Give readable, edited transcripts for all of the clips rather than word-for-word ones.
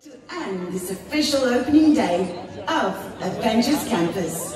To end this official opening day of Avengers Campus.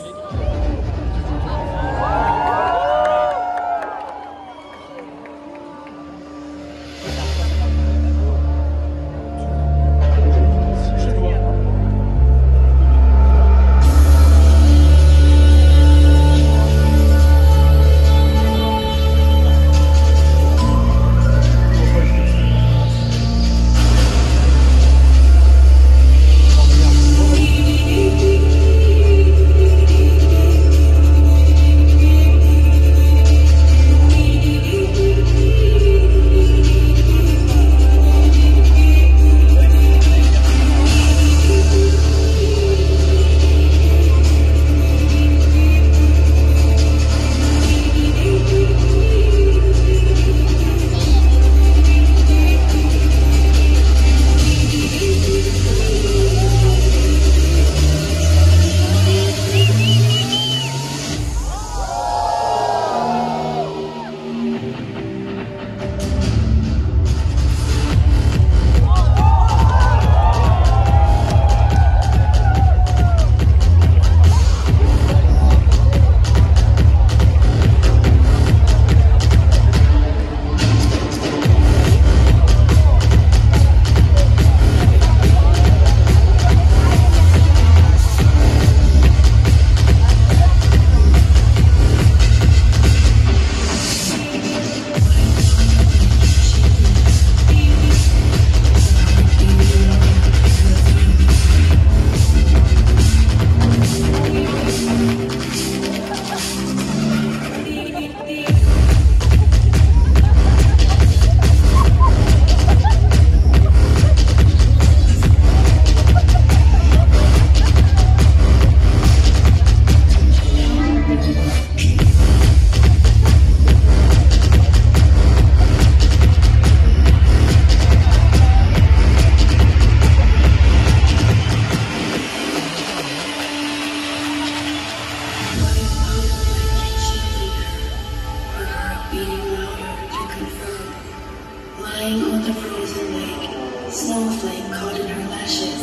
Lying on the frozen lake, snowflake caught in her lashes,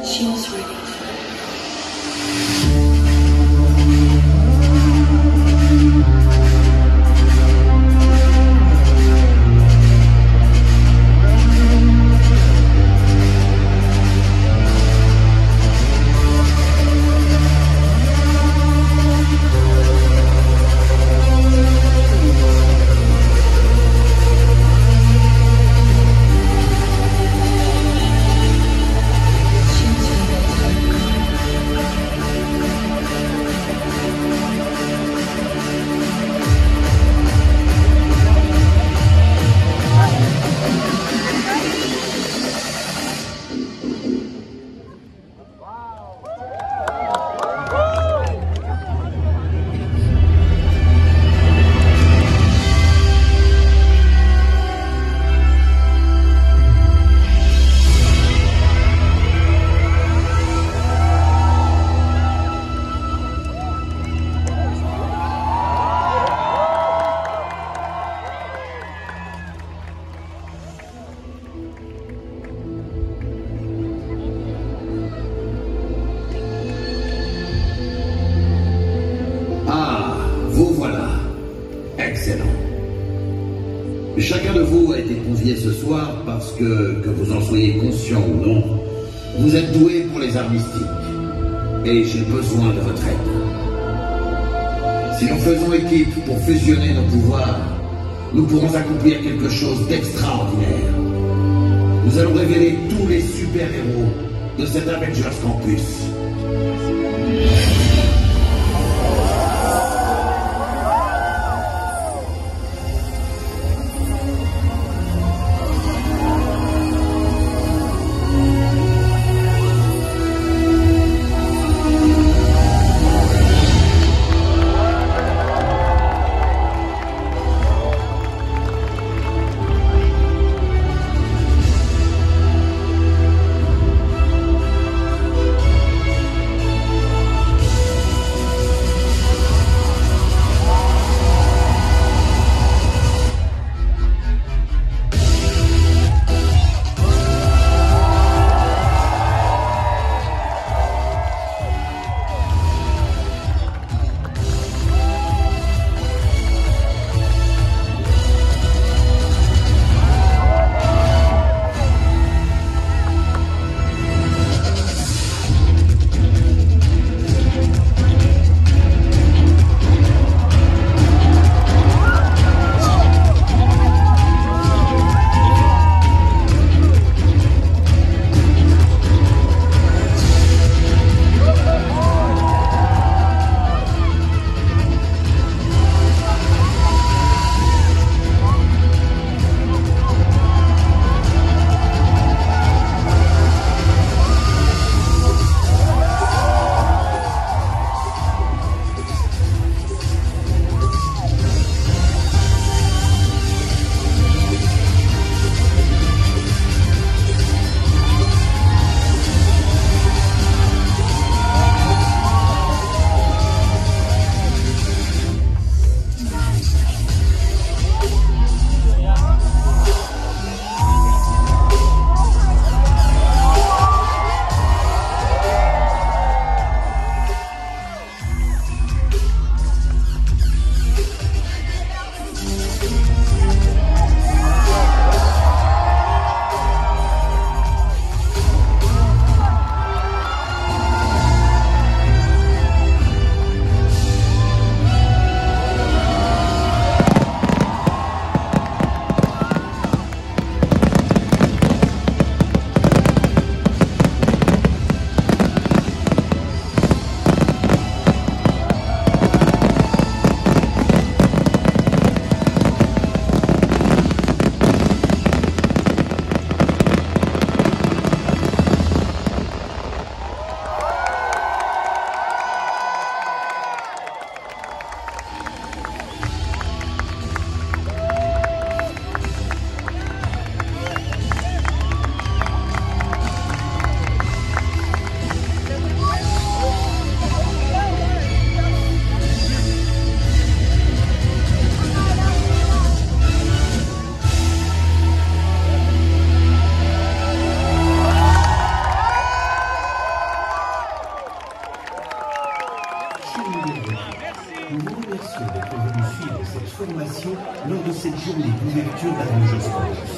she was ready for it. Vous voilà. Excellent. Chacun de vous a été convié ce soir parce que vous en soyez conscient ou non, vous êtes doués pour les arts mystiques. Et j'ai besoin de votre aide. Si nous faisons équipe pour fusionner nos pouvoirs, nous pourrons accomplir quelque chose d'extraordinaire. Nous allons révéler tous les super-héros de cet Avengers Campus. futur Avengers Campus.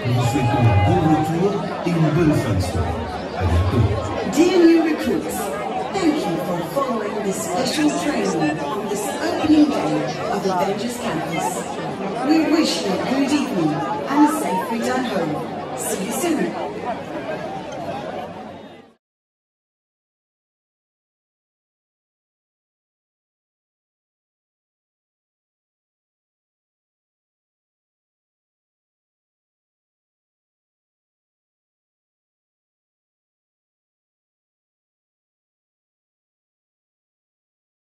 Nous vous souhaitons un bon retour et une bonne fin de soirée. À bientôt. Dear new recruits, thank you for following this special training on this opening day of Avengers Campus. We wish you a good evening and a safe return home.